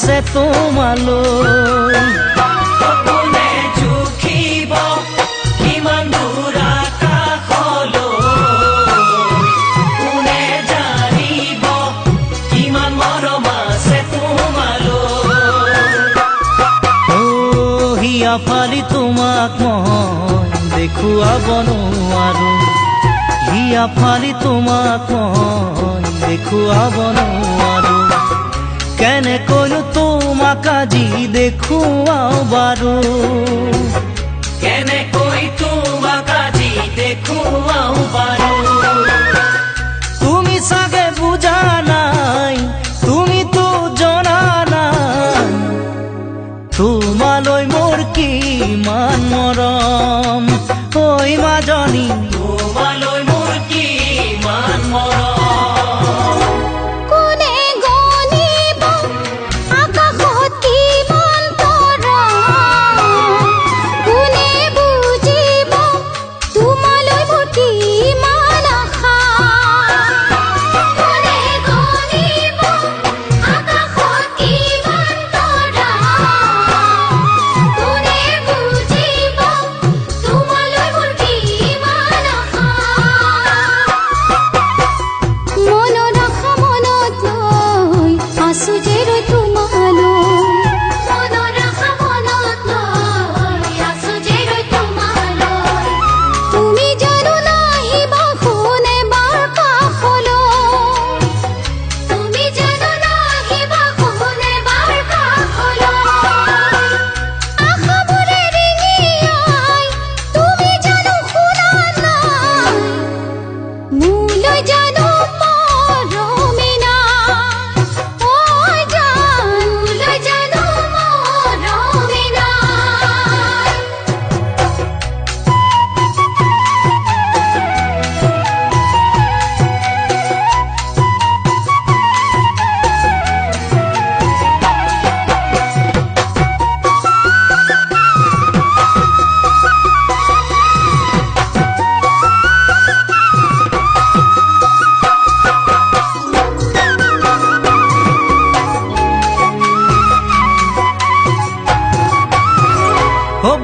আছে তোমালৈ। কোনে জুখিব কিমান দূৰ আকাশলৈ, কোনে জানিব কিমান মৰম আছে তোমালৈ। হিয়া ফালি তোমাক মই দেখুৱাব নোৱাৰো, হিয়া ফালি তোমাক মই দেখুৱাব নোৱাৰো। কেনেকৈনো তোমাক আজি দেখুৱাও বাৰু, কেনেকৈ তোমাক আজি দেখুৱাও বাৰু। তুমি চাগে বুজা নাই, তুমিতো জনা নাই, তোমালৈ মোৰ কিমান মৰম। ঐ মাজনী, তোমালৈ মোৰ কিমান মৰম।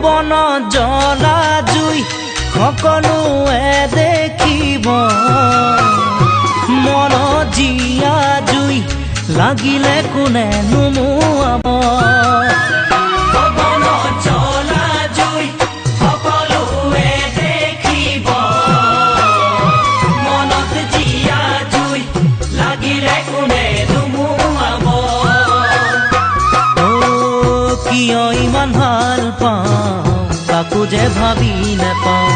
বন জ্বলা জুই সকলোৱে দেখিব, মন জীয়া জুই লাগিলে কোনে নুমুৱাব। বন জ্বলা জুই সকলোৱে দেখিব, মনত জীয়া জুই লাগিলে কোনে নুমুৱাব। কিয় ইমান ভাল পাওঁ তাকো যে ভাবি নেপাওঁ,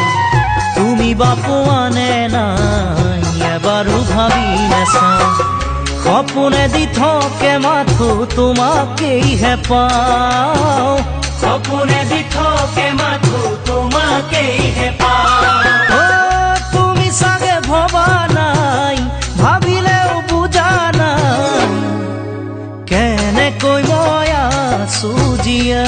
তুমি বা পোৱা নে নাই এবাৰো ভাবি নেচাওঁ। সপোনে দি থাকে মাথো তোমাকেইহে পাওঁ, সপোনে দি থাকে মাথো তোমাকেইহে পাওঁ। তুমি চাগে ভবা নাই, ভাবিলেও বুজা নাই, কেনেকৈ মই আছো জীয়া।